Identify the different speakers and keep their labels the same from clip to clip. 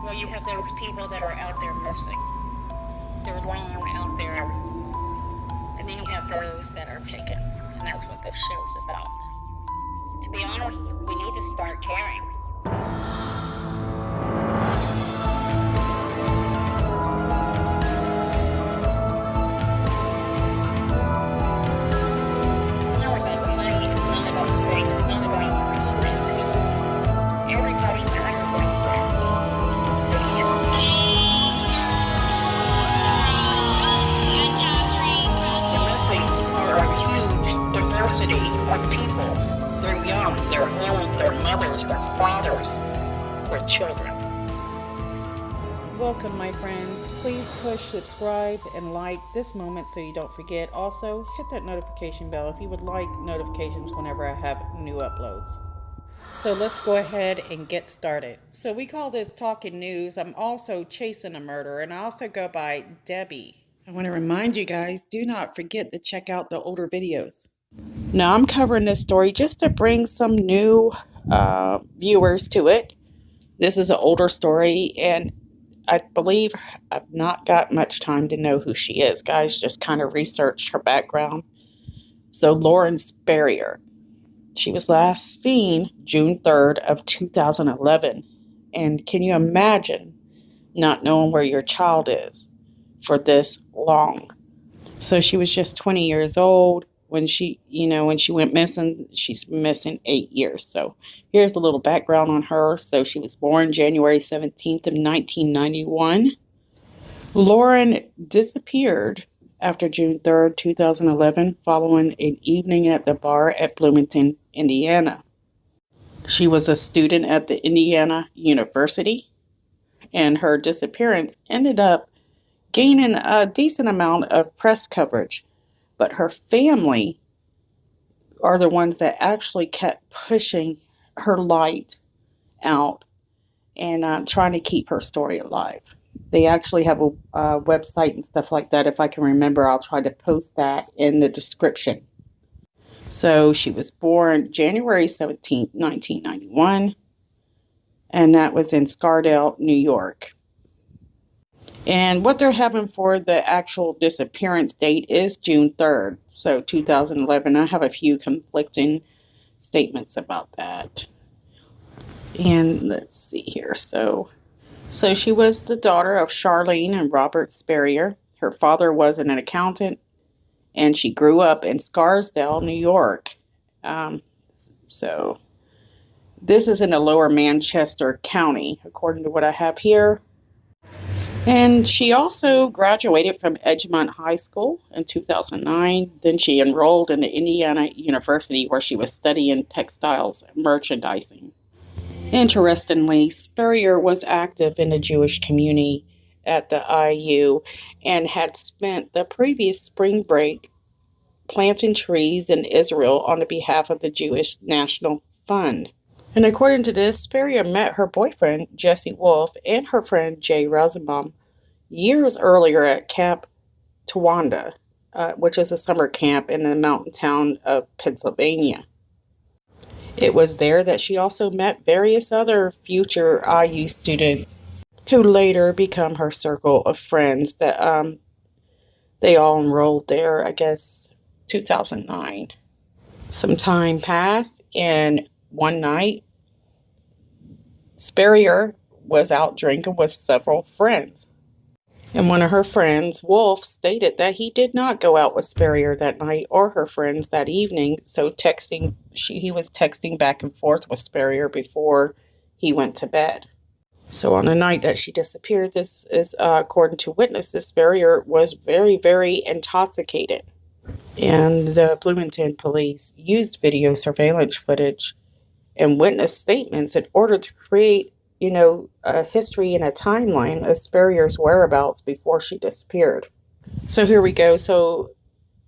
Speaker 1: Well, you have those people that are out there missing. They're alone out there. And then you have those that are taken. And that's what this show's about. To be honest, we need to start caring. It's not about the money. It's not about the fame. It's not about who is who. Everybody matters out there. The missing are a huge diversity of people. They're young, they're old, they're mothers, they're fathers, they're children.
Speaker 2: Welcome, my friends. Please push subscribe and like this moment so you don't forget. Also, hit that notification bell if you would like notifications whenever I have new uploads. So let's go ahead and get started. So we call this Talking News. I'm also chasing a murder, and I also go by Debbie. I want to remind you guys, do not forget to check out the older videos. Now, I'm covering this story just to bring some new viewers to it. This is an older story, and I believe I've not got much time to know who she is. Guys, just kind of researched her background. So Lauren Spierer. She was last seen June 3rd of 2011. And can you imagine not knowing where your child is for this long? So she was just 20 years old when she went missing. She's missing 8 years. So here's a little background on her. So she was born January 17th of 1991. Lauren disappeared after June 3rd, 2011, following an evening at the bar at Bloomington, Indiana. She was a student at the Indiana University, and her disappearance ended up gaining a decent amount of press coverage. But her family are the ones that actually kept pushing her light out and trying to keep her story alive. They actually have a website and stuff like that. If I can remember, I'll try to post that in the description. So she was born January 17th, 1991, and that was in Scarsdale, New York. And what they're having for the actual disappearance date is June 3rd, so 2011. I have a few conflicting statements about that. And let's see here. So she was the daughter of Charlene and Robert Spierer. Her father was an accountant, and she grew up in Scarsdale, New York. So this is in the lower Manchester County, according to what I have here. And she also graduated from Edgemont High School in 2009. Then she enrolled in the Indiana University, where she was studying textiles merchandising. Interestingly, Spierer was active in the Jewish community at the IU and had spent the previous spring break planting trees in Israel on behalf of the Jewish National Fund. And according to this, Spierer met her boyfriend, Jesse Wolf, and her friend, Jay Rosenbaum, years earlier at Camp Towanda, which is a summer camp in the mountain town of Pennsylvania. It was there that she also met various other future IU students who later become her circle of friends that they all enrolled there, I guess, 2009. Some time passed, and one night, Spierer was out drinking with several friends. And one of her friends, Wolf, stated that he did not go out with Spierer that night or her friends that evening. So he was texting back and forth with Spierer before he went to bed. So on the night that she disappeared, this is according to witnesses, Spierer was very, very intoxicated. And the Bloomington police used video surveillance footage and witness statements in order to create a history and a timeline of Spierer's whereabouts before she disappeared. So here we go. So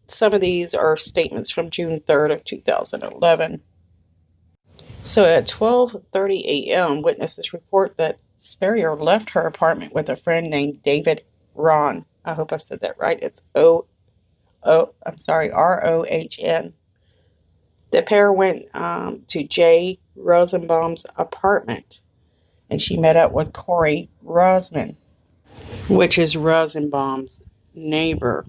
Speaker 2: some of these are statements from June 3rd of 2011. So at 12:30 a.m., witnesses report that Spierer left her apartment with a friend named David Ron. I hope I said that right. It's Rohn. The pair went to Jay Rosenbaum's apartment. and she met up with Corey Rosman, which is Rosenbaum's neighbor.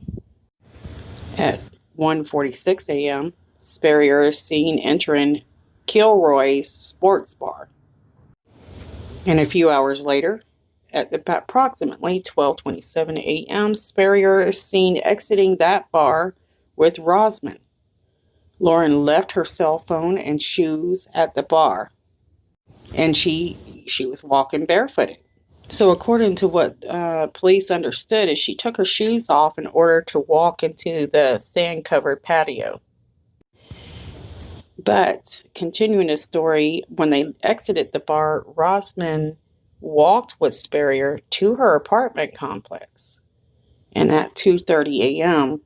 Speaker 2: At 1:46 a.m., Spierer is seen entering Kilroy's sports bar. And a few hours later, at approximately 12:27 a.m., Spierer is seen exiting that bar with Rosman. Lauren left her cell phone and shoes at the bar, and she was walking barefooted. So according to what police understood, is she took her shoes off in order to walk into the sand-covered patio. But continuing the story, when they exited the bar, Rosman walked with Spierer to her apartment complex. And at 2:30 a.m.,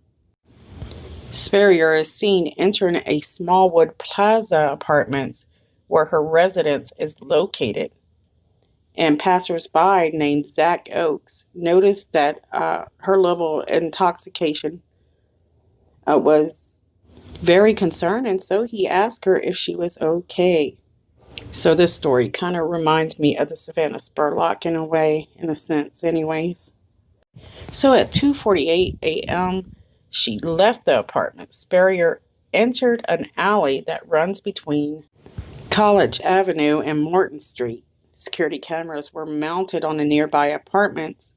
Speaker 2: Spierer is seen entering a Smallwood Plaza apartments where her residence is located. And passersby named Zach Oakes noticed that her level of intoxication was very concerned, and so he asked her if she was okay. So this story kind of reminds me of the Savannah Spurlock in a way, in a sense anyways. So at 2:48 a.m., she left the apartment. Spierer entered an alley that runs between College Avenue and Morton Street. Security cameras were mounted on the nearby apartments,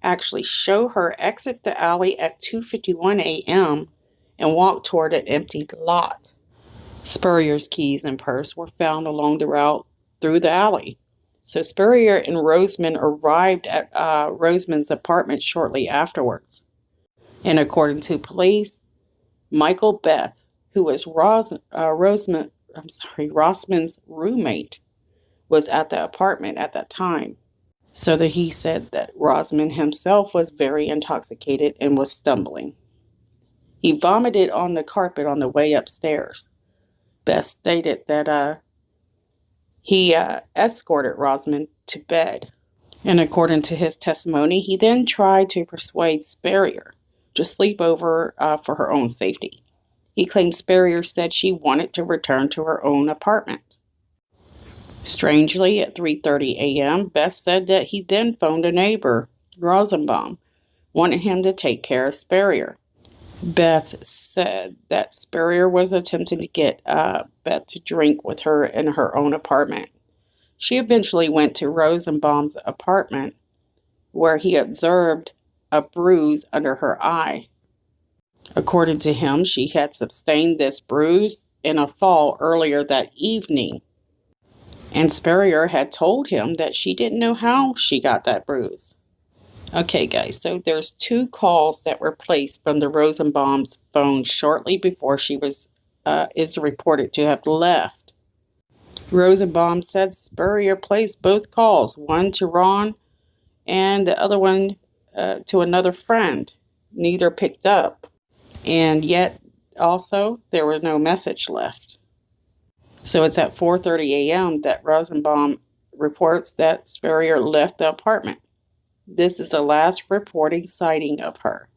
Speaker 2: actually show her exit the alley at 2:51 a.m. and walk toward an empty lot. Spurrier's keys and purse were found along the route through the alley. So Spierer and Rosman arrived at Rosman's apartment shortly afterwards. And according to police, Michael Beth, who was Rosman's roommate, was at the apartment at that time. So that he said that Rosman himself was very intoxicated and was stumbling. He vomited on the carpet on the way upstairs. Beth stated that he escorted Rosman to bed. And according to his testimony, he then tried to persuade Spierer to sleep over for her own safety. He claimed Spierer said she wanted to return to her own apartment. Strangely, at 3:30 a.m., Beth said that he then phoned a neighbor, Rosenbaum, wanting him to take care of Spierer. Beth said that Spierer was attempting to get Beth to drink with her in her own apartment. She eventually went to Rosenbaum's apartment, where he observed a bruise under her eye. According to him, she had sustained this bruise in a fall earlier that evening. And Spierer had told him that she didn't know how she got that bruise. Okay, guys, so there's 2 calls that were placed from the Rosenbaum's phone shortly before she is reported to have left. Rosenbaum said Spierer placed both calls, one to Ron and the other one to another friend. Neither picked up, and yet also there was no message left. So it's at 4:30 a.m. that Rosenbaum reports that Spierer left the apartment. This is the last reporting sighting of her.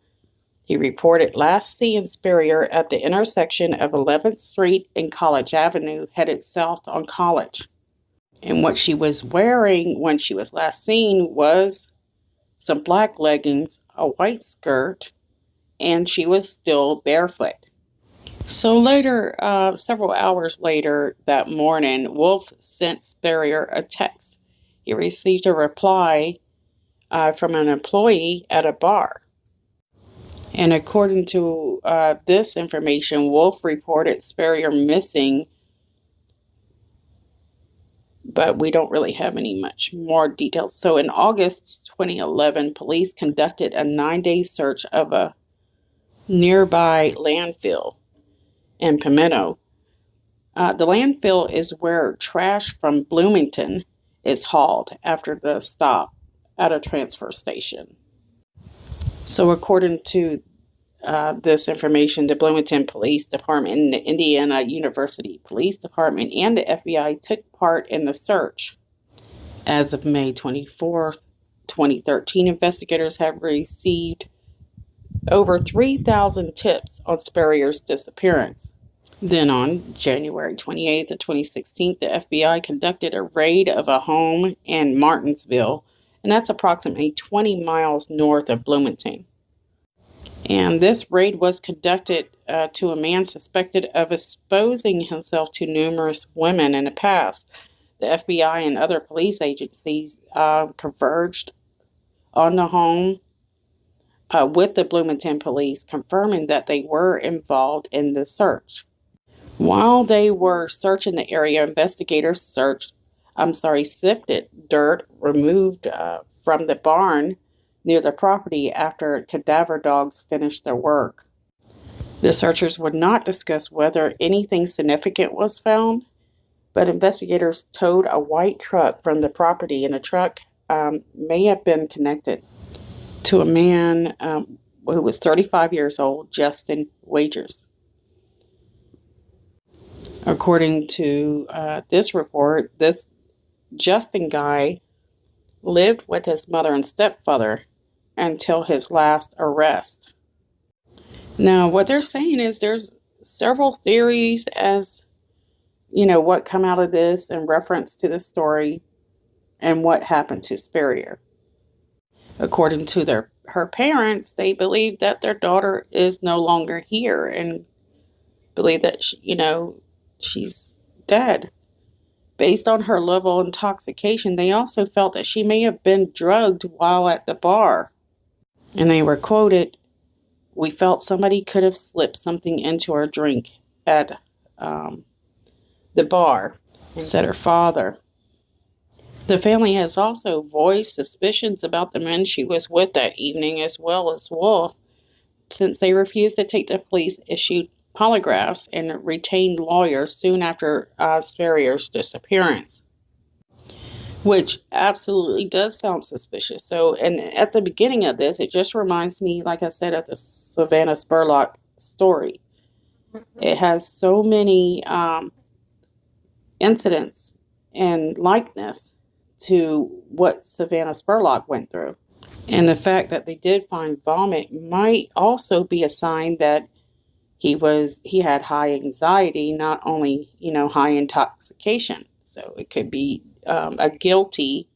Speaker 2: He reported last seeing Spierer at the intersection of 11th Street and College Avenue, headed south on College. And what she was wearing when she was last seen was some black leggings, a white skirt, and she was still barefoot. So later, several hours later that morning, Wolf sent Spierer a text. He received a reply from an employee at a bar. And according to this information, Wolf reported Spierer missing, but we don't really have any much more details. So in August 2011, police conducted a 9-day search of a nearby landfill in Pimento. The landfill is where trash from Bloomington is hauled after the stop at a transfer station. So according to this information, the Bloomington Police Department and the Indiana University Police Department and the FBI took part in the search. As of May 24th, 2013, investigators have received over 3,000 tips on Spierer's disappearance. Then on January 28th of 2016, the FBI conducted a raid of a home in Martinsville, and that's approximately 20 miles north of Bloomington. And this raid was conducted to a man suspected of exposing himself to numerous women in the past. The FBI and other police agencies converged on the home with the Bloomington police, confirming that they were involved in the search. While they were searching the area, investigators sifted dirt removed from the barn near the property after cadaver dogs finished their work. The searchers would not discuss whether anything significant was found, but investigators towed a white truck from the property, and the truck may have been connected to a man who was 35 years old, Justin Wagers. According to this report, this Justin guy lived with his mother and stepfather until his last arrest. Now, what they're saying is there's several theories as, what come out of this in reference to the story and what happened to Spierer. According to her parents, they believe that their daughter is no longer here and believe that, she's dead. Based on her level of intoxication, they also felt that she may have been drugged while at the bar. And they were quoted, "We felt somebody could have slipped something into her drink at the bar," said her father. The family has also voiced suspicions about the men she was with that evening, as well as Wolf, since they refused to take the police-issued polygraphs and retained lawyers soon after Spierer's disappearance, which absolutely does sound suspicious. So, and at the beginning of this, it just reminds me, like I said, of the Savannah Spurlock story. It has so many incidents and likeness to what Savannah Spurlock went through. And the fact that they did find vomit might also be a sign that he had high anxiety, not only, high intoxication. So it could be a guilty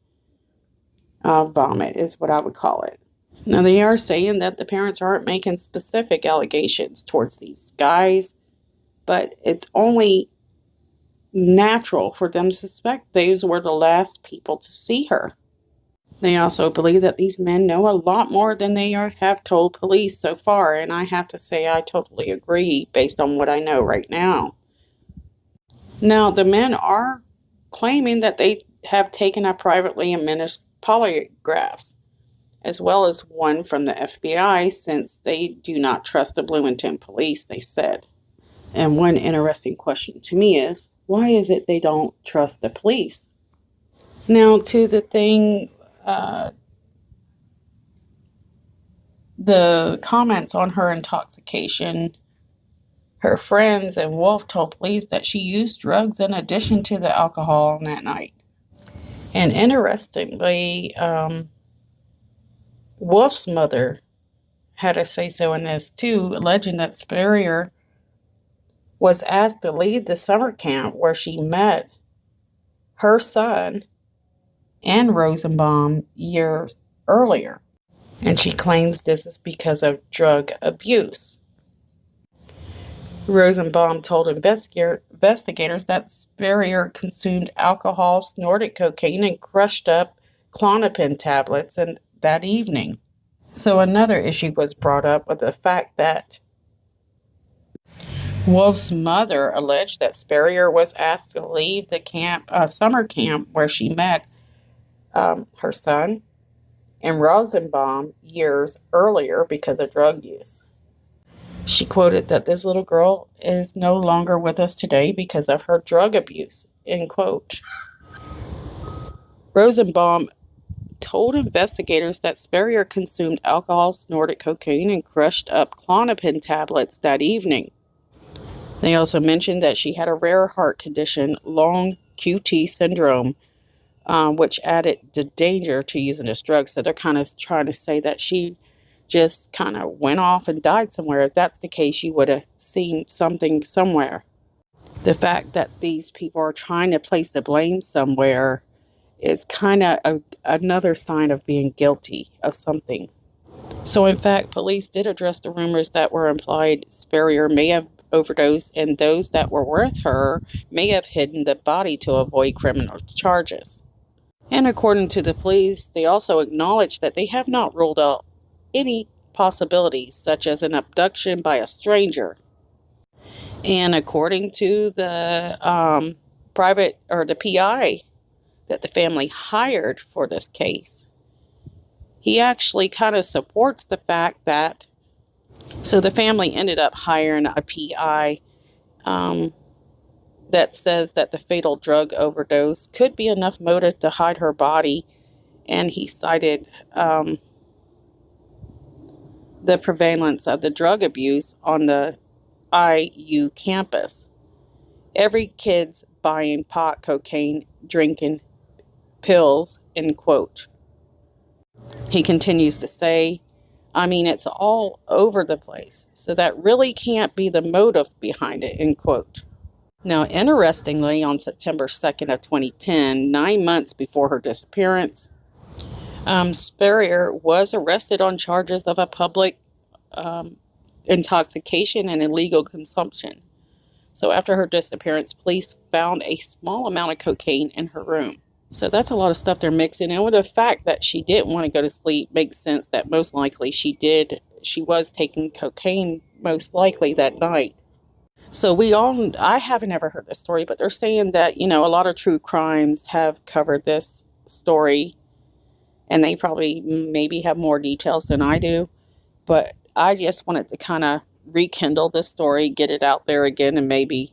Speaker 2: vomit is what I would call it. Now, they are saying that the parents aren't making specific allegations towards these guys, but it's only natural for them to suspect those were the last people to see her. They also believe that these men know a lot more than they have told police so far, and I have to say I totally agree based on what I know right now. Now, the men are claiming that they have taken a privately administered polygraphs, as well as one from the FBI, since they do not trust the Bloomington police, they said. And one interesting question to me is, why is it they don't trust the police? Now, to the thing, the comments on her intoxication, her friends and Wolf told police that she used drugs in addition to the alcohol on that night. And interestingly, Wolf's mother had a say-so in this too, alleging that Spierer was asked to leave the summer camp where she met her son and Rosenbaum years earlier. And she claims this is because of drug abuse. Rosenbaum told investigators that Spierer consumed alcohol, snorted cocaine, and crushed up Klonopin tablets that evening. So another issue was brought up with the fact that Wolf's mother alleged that Spierer was asked to leave the summer camp where she met her son and Rosenbaum years earlier because of drug use. She quoted that this little girl is no longer with us today because of her drug abuse, end quote. Rosenbaum told investigators that Spierer consumed alcohol, snorted cocaine, and crushed up Klonopin tablets that evening. They also mentioned that she had a rare heart condition, long QT syndrome, which added the danger to using this drug. So they're kind of trying to say that she just kind of went off and died somewhere. If that's the case, you would have seen something somewhere. The fact that these people are trying to place the blame somewhere is kind of another sign of being guilty of something. So, in fact, police did address the rumors that were implied Spierer may have overdosed, and those that were with her may have hidden the body to avoid criminal charges. And according to the police, they also acknowledged that they have not ruled out any possibilities, such as an abduction by a stranger. And according to the the PI that the family hired for this case, he actually kind of supports the fact that, so the family ended up hiring a PI that says that the fatal drug overdose could be enough motive to hide her body. And he cited the prevalence of the drug abuse on the IU campus. Every kid's buying pot, cocaine, drinking pills, end quote. He continues to say, I mean, it's all over the place, so that really can't be the motive behind it, end quote. Now, interestingly, on September 2nd of 2010, 9 months before her disappearance, Spierer was arrested on charges of a public intoxication and illegal consumption. So after her disappearance, police found a small amount of cocaine in her room. So that's a lot of stuff they're mixing. And with the fact that she didn't want to go to sleep makes sense that most likely she was taking cocaine most likely that night. So I haven't ever heard this story, but they're saying that, a lot of true crimes have covered this story, and they probably maybe have more details than I do. But I just wanted to kind of rekindle this story, get it out there again, and maybe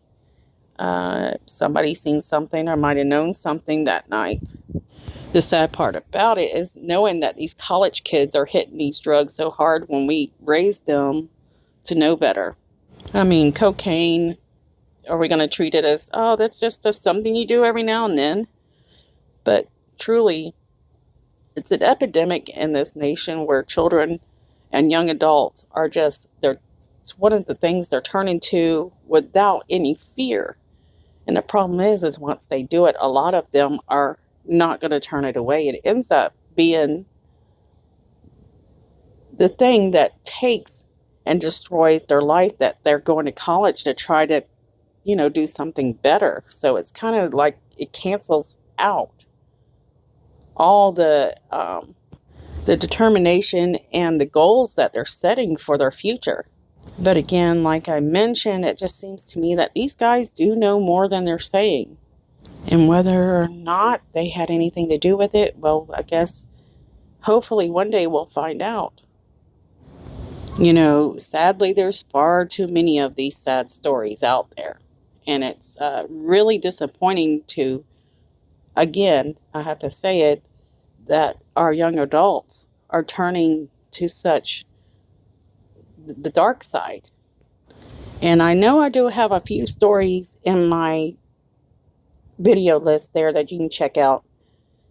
Speaker 2: somebody seen something or might have known something that night. The sad part about it is knowing that these college kids are hitting these drugs so hard when we raised them to know better. I mean, cocaine, are we going to treat it as, oh, that's just something you do every now and then? But truly, it's an epidemic in this nation where children and young adults are it's one of the things they're turning to without any fear. And the problem is once they do it, a lot of them are not going to turn it away. It ends up being the thing that takes and destroys their life, that they're going to college to try to, do something better. So it's kind of like it cancels out all the determination and the goals that they're setting for their future. But again, like I mentioned, it just seems to me that these guys do know more than they're saying. And whether or not they had anything to do with it, well, I guess hopefully one day we'll find out. Sadly, there's far too many of these sad stories out there. And it's really disappointing to, again, I have to say it, that our young adults are turning to such the dark side. And I know I do have a few stories in my video list there that you can check out.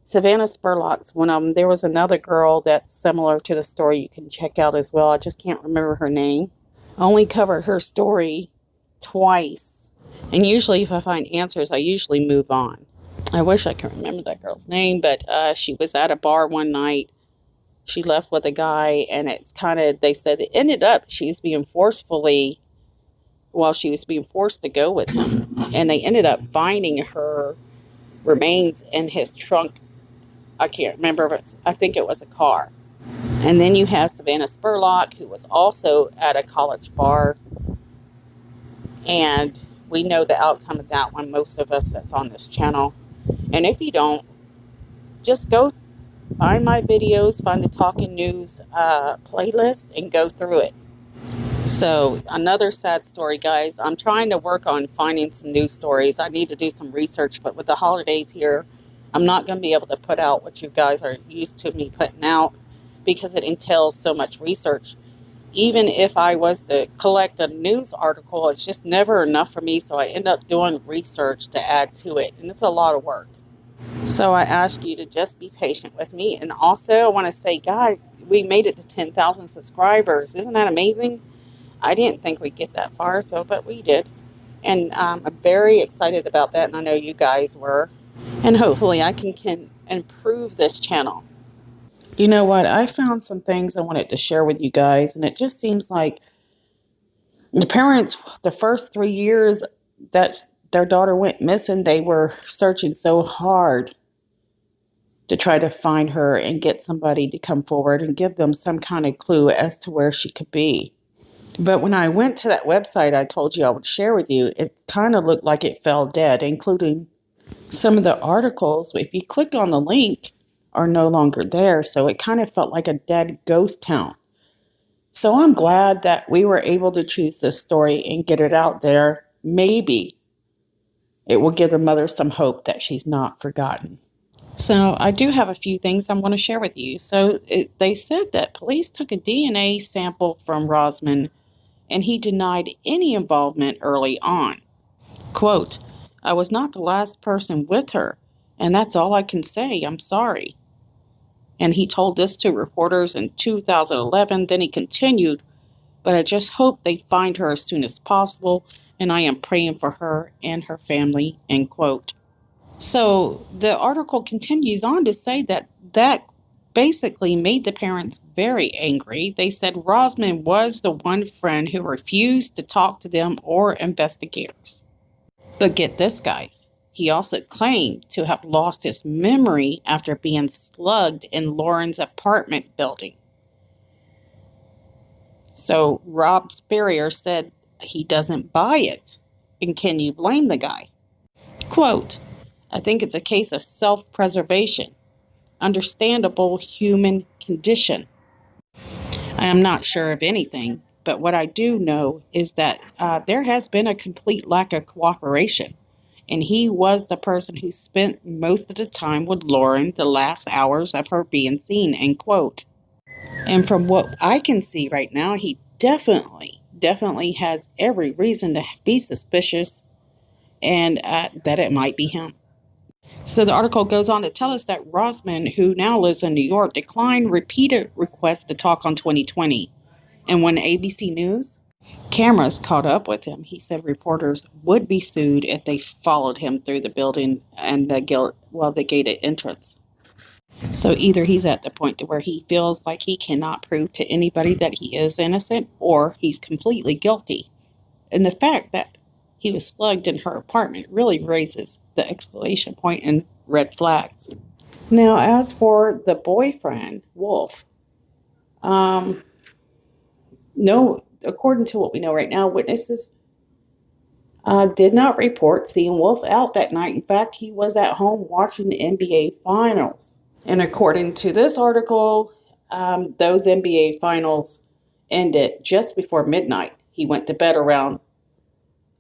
Speaker 2: Savannah Spurlock's one of them. There was another girl that's similar to the story you can check out as well. I just can't remember her name. I only covered her story twice. And usually if I find answers, I usually move on. I wish I could remember that girl's name, but she was at a bar one night. She left with a guy, and it's they said it ended up she was being forced to go with him. And they ended up finding her remains in his trunk. I can't remember, but I think it was a car. And then you have Savannah Spurlock, who was also at a college bar. And we know the outcome of that one, most of us that's on this channel. And if you don't, just go find my videos, find the Talking News playlist, and go through it. So, another sad story, guys. I'm trying to work on finding some news stories. I need to do some research, but with the holidays here, I'm not going to be able to put out what you guys are used to me putting out because it entails so much research. Even if I was to collect a news article, it's just never enough for me, so I end up doing research to add to it, and it's a lot of work. So I ask you to just be patient with me. And also, I want to say, God, we made it to 10,000 subscribers. Isn't that amazing? I didn't think we'd get that far, but we did. And I'm very excited about that, and I know you guys were. And hopefully I can improve this channel. You know what? I found some things I wanted to share with you guys, and it just seems like the parents, the first 3 years that their daughter went missing, they were searching so hard to try to find her and get somebody to come forward and give them some kind of clue as to where she could be. But when I went to that website I told you I would share with you, it kind of looked like it fell dead, including some of the articles. If you click on the link, are no longer there. So it kind of felt like a dead ghost town. So I'm glad that we were able to choose this story and get it out there. Maybe it will give the mother some hope that she's not forgotten. So I do have a few things I want to share with you. So they said that police took a DNA sample from Rosman and he denied any involvement early on. Quote, "I was not the last person with her, and that's all I can say. I'm sorry." And he told this to reporters in 2011. Then he continued, "But I just hope they find her as soon as possible, and I am praying for her and her family," end quote. So the article continues on to say that basically made the parents very angry. They said Rosman was the one friend who refused to talk to them or investigators. But get this, guys. He also claimed to have lost his memory after being slugged in Lauren's apartment building. So Rob Spierer said he doesn't buy it. And can you blame the guy? Quote, "I think it's a case of self-preservation. Understandable human condition. I am not sure of anything, but what I do know is that there has been a complete lack of cooperation. And he was the person who spent most of the time with Lauren the last hours of her being seen," end quote. And from what I can see right now, he definitely has every reason to be suspicious and that it might be him. So the article goes on to tell us that Rosman, who now lives in New York, declined repeated requests to talk on 2020. And when ABC News cameras caught up with him, he said reporters would be sued if they followed him through the building and the gated entrance. So either he's at the point to where he feels like he cannot prove to anybody that he is innocent, or he's completely guilty. And the fact that he was slugged in her apartment really raises the exclamation point and red flags. Now, as for the boyfriend, Wolf, no, according to what we know right now, witnesses did not report seeing Wolf out that night. In fact, he was at home watching the NBA Finals. And according to this article, those NBA Finals ended just before midnight. He went to bed around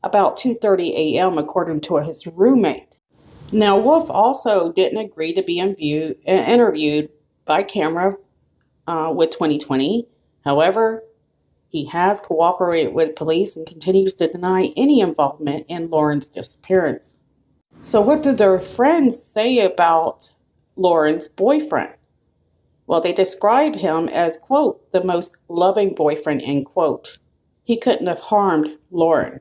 Speaker 2: about 2:30 a.m., according to his roommate. Now, Wolf also didn't agree to be interviewed by camera with 2020. However, he has cooperated with police and continues to deny any involvement in Lauren's disappearance. So what do their friends say about Lauren's boyfriend? Well, they describe him as, quote, "the most loving boyfriend," end quote. He couldn't have harmed Lauren.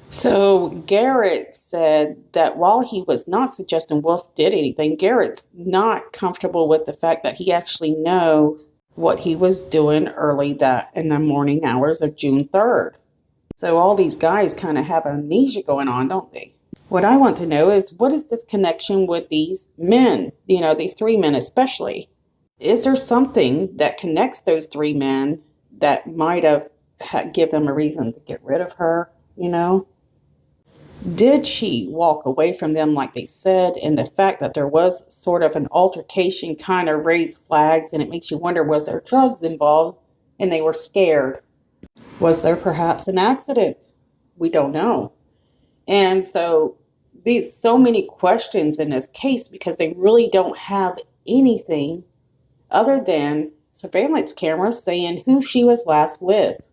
Speaker 2: So Garrett said that while he was not suggesting Wolf did anything, Garrett's not comfortable with the fact that he actually knows what he was doing early in the morning hours of June 3rd. So all these guys kind of have amnesia going on, don't they? What I want to know is, what is this connection with these men? These three men especially. Is there something that connects those three men that might have give them a reason to get rid of her? Did she walk away from them like they said? And the fact that there was sort of an altercation kind of raised flags, and it makes you wonder, was there drugs involved and they were scared? Was there perhaps an accident? We don't know. And so these so many questions in this case, because they really don't have anything other than surveillance cameras saying who she was last with.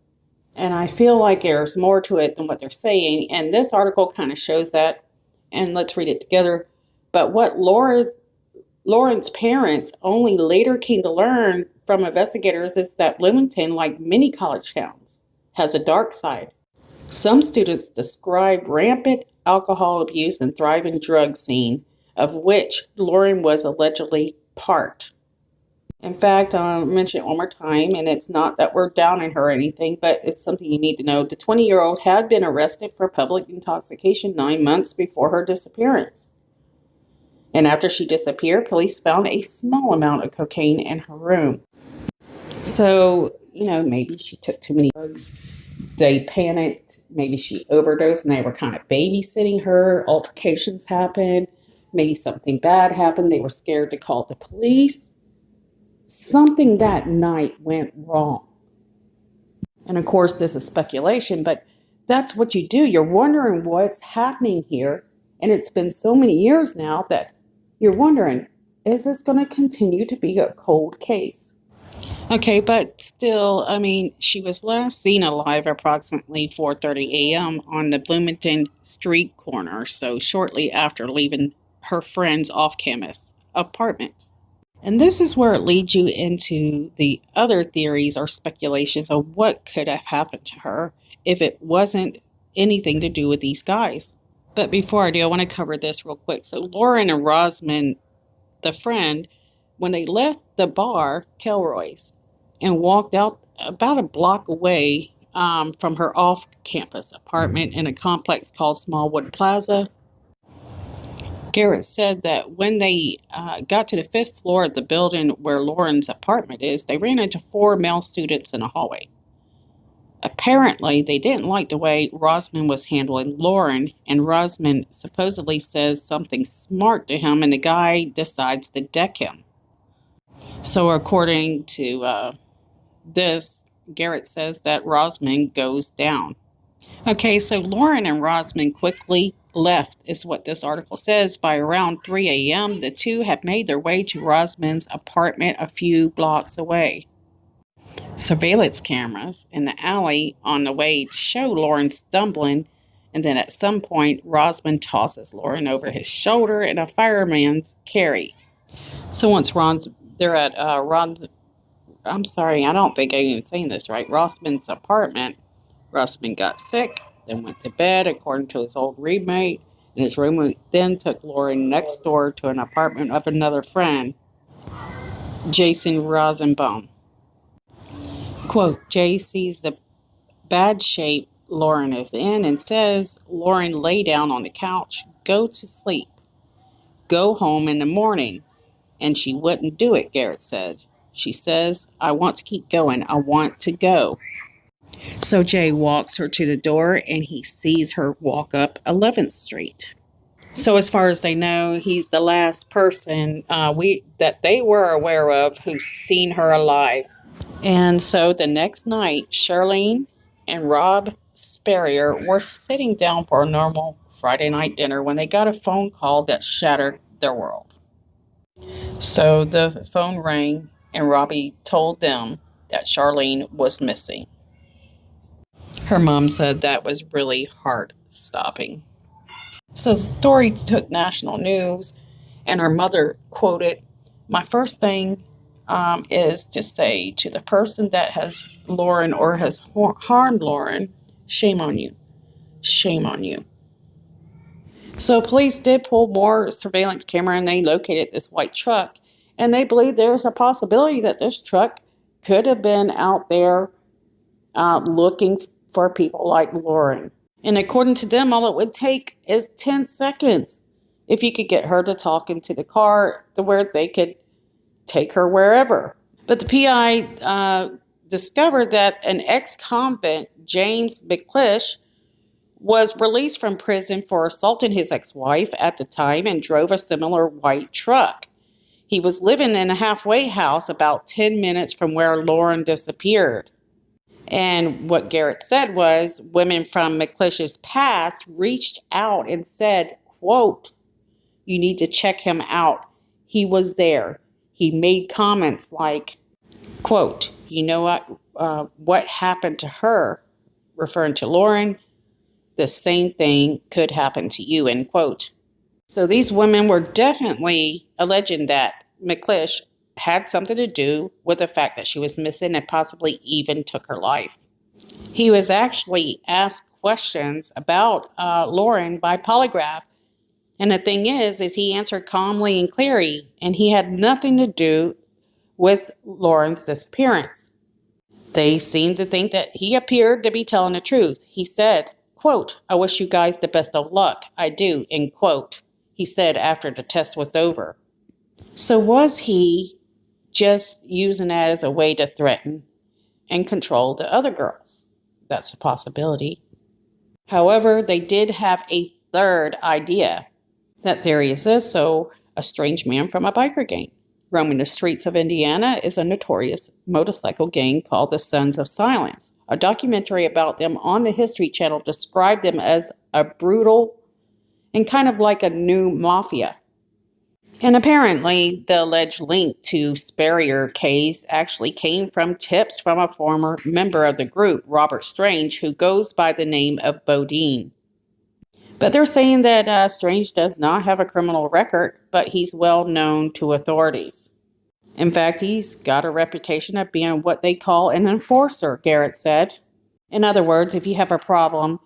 Speaker 2: And I feel like there's more to it than what they're saying. And this article kind of shows that. And let's read it together. But what Lauren's parents only later came to learn from investigators is that Bloomington, like many college towns, has a dark side. Some students described rampant alcohol abuse and thriving drug scene, of which Lauren was allegedly part. In fact, I'll mention it one more time, and it's not that we're downing her or anything, but it's something you need to know. The 20-year-old had been arrested for public intoxication 9 months before her disappearance. And after she disappeared, police found a small amount of cocaine in her room. So, maybe she took too many drugs. They panicked. Maybe she overdosed and they were kind of babysitting her. Altercations happened. Maybe something bad happened. They were scared to call the police. Something that night went wrong. And of course, this is speculation, but that's what you do. You're wondering what's happening here. And it's been so many years now that you're wondering, is this going to continue to be a cold case? Okay, but still, she was last seen alive approximately 4:30 a.m. on the Bloomington Street corner, so shortly after leaving her friend's off-campus apartment. And this is where it leads you into the other theories or speculations of what could have happened to her if it wasn't anything to do with these guys. But before I do, I want to cover this real quick. So Lauren and Rosamond, the friend, when they left the bar, Kelroy's, and walked out about a block away from her off-campus apartment in a complex called Smallwood Plaza, Garrett said that when they got to the 5th floor of the building where Lauren's apartment is, they ran into 4 male students in a hallway. Apparently, they didn't like the way Rosamond was handling Lauren, and Rosamond supposedly says something smart to him, and the guy decides to deck him. So according to this, Garrett says that Rosamond goes down. Okay, so Lauren and Rosamond quickly left, is what this article says. By around 3 a.m., the two have made their way to Rosamond's apartment a few blocks away. Surveillance cameras in the alley on the way show Lauren stumbling, and then at some point, Rosamond tosses Lauren over his shoulder in a fireman's carry. So once they're at I'm sorry, I don't think I'm even saying this right. Rosamond's apartment. Rosamond got sick, then went to bed, according to his old roommate. And his roommate then took Lauren next door to an apartment of another friend, Jason Rosenbaum. Quote, Jay sees the bad shape Lauren is in and says, Lauren, lay down on the couch, go to sleep, go home in the morning. And she wouldn't do it, Garrett said. She says, I want to keep going. I want to go. So Jay walks her to the door and he sees her walk up 11th Street. So as far as they know, he's the last person that they were aware of who's seen her alive. And so the next night, Charlene and Rob Spierer were sitting down for a normal Friday night dinner when they got a phone call that shattered their world. So the phone rang and Robbie told them that Charlene was missing. Her mom said that was really heart-stopping. So the story took national news, and her mother quoted, my first thing is to say to the person that has Lauren or has harmed Lauren, shame on you. Shame on you. So police did pull more surveillance camera and they located this white truck. And they believe there's a possibility that this truck could have been out there looking for people like Lauren. And according to them, all it would take is 10 seconds if you could get her to talk into the car to where they could take her wherever. But the PI discovered that an ex-convict, James McClish, was released from prison for assaulting his ex-wife at the time and drove a similar white truck. He was living in a halfway house about 10 minutes from where Lauren disappeared. And what Garrett said was women from McClish's past reached out and said, quote, you need to check him out. He was there. He made comments like, quote, you know what happened to her, referring to Lauren, the same thing could happen to you, end quote. So these women were definitely alleging that McClish had something to do with the fact that she was missing and possibly even took her life. He was actually asked questions about Lauren by polygraph. And the thing is he answered calmly and clearly, and he had nothing to do with Lauren's disappearance. They seemed to think that he appeared to be telling the truth. He said, quote, "I wish you guys the best of luck. I do," end quote. He said after the test was over. So was he just using that as a way to threaten and control the other girls? That's a possibility. However, they did have a third idea. That theory is this: so a strange man from a biker gang roaming the streets of Indiana is a notorious motorcycle gang called the Sons of Silence. A documentary about them on the History Channel described them as a brutal and kind of like a new mafia. And apparently, the alleged link to Spierer case actually came from tips from a former member of the group, Robert Strange, who goes by the name of Bodine. But they're saying that Strange does not have a criminal record, but he's well known to authorities. In fact, he's got a reputation of being what they call an enforcer, Garrett said. In other words, if you have a problem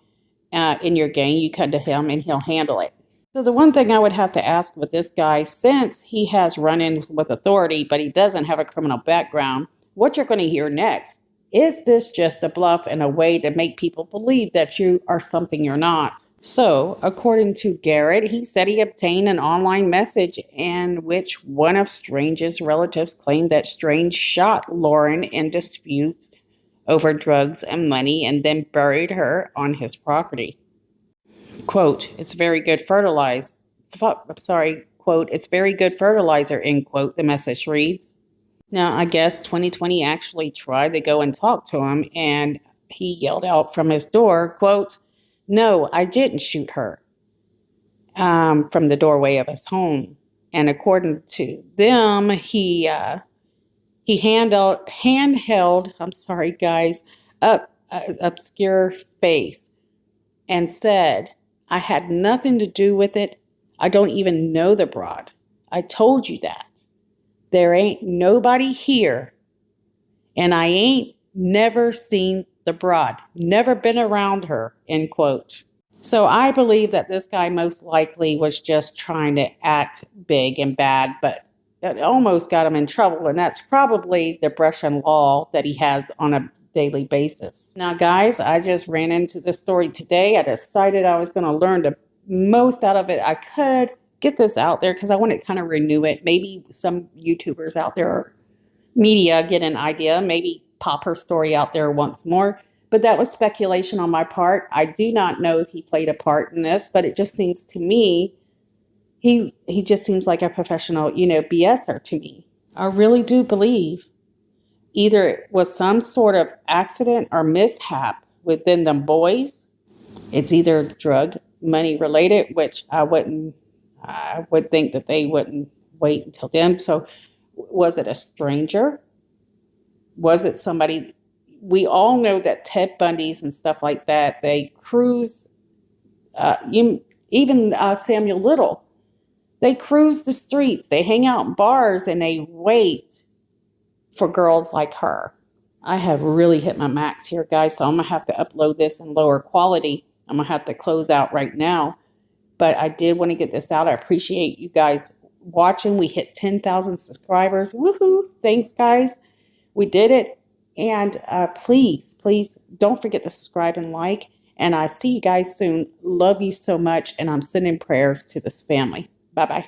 Speaker 2: in your gang, you come to him and he'll handle it. So the one thing I would have to ask with this guy, since he has run-ins with authority, but he doesn't have a criminal background, what you're going to hear next. Is this just a bluff and a way to make people believe that you are something you're not? So, according to Garrett, he said he obtained an online message in which one of Strange's relatives claimed that Strange shot Lauren in disputes over drugs and money and then buried her on his property. Quote, "It's very good fertilizer." Quote, "It's very good fertilizer," end quote, the message reads. Now, I guess 2020 actually tried to go and talk to him, and he yelled out from his door, quote, "No, I didn't shoot her," from the doorway of his home. And according to them, he handheld, I'm sorry, guys, up obscure face and said, "I had nothing to do with it. I don't even know the broad. I told you that. There ain't nobody here, and I ain't never seen the broad, never been around her," end quote. So I believe that this guy most likely was just trying to act big and bad, but it almost got him in trouble, and that's probably the Russian law that he has on a daily basis. Now, guys, I just ran into this story today. I decided I was going to learn the most out of it I could, get this out there because I want to kind of renew it. Maybe some YouTubers out there or media get an idea, maybe pop her story out there once more. But that was speculation on my part. I do not know if he played a part in this, but it just seems to me, he just seems like a professional, BSer to me. I really do believe either it was some sort of accident or mishap within them boys. It's either drug money related, which I would think that they wouldn't wait until then. So was it a stranger? Was it somebody? We all know that Ted Bundy's and stuff like that, they cruise, even Samuel Little, they cruise the streets, they hang out in bars, and they wait for girls like her. I have really hit my max here, guys, so I'm going to have to upload this in lower quality. I'm going to have to close out right now. But I did want to get this out. I appreciate you guys watching. We hit 10,000 subscribers. Woohoo! Thanks, guys. We did it. And please don't forget to subscribe and like. And I see you guys soon. Love you so much. And I'm sending prayers to this family. Bye-bye.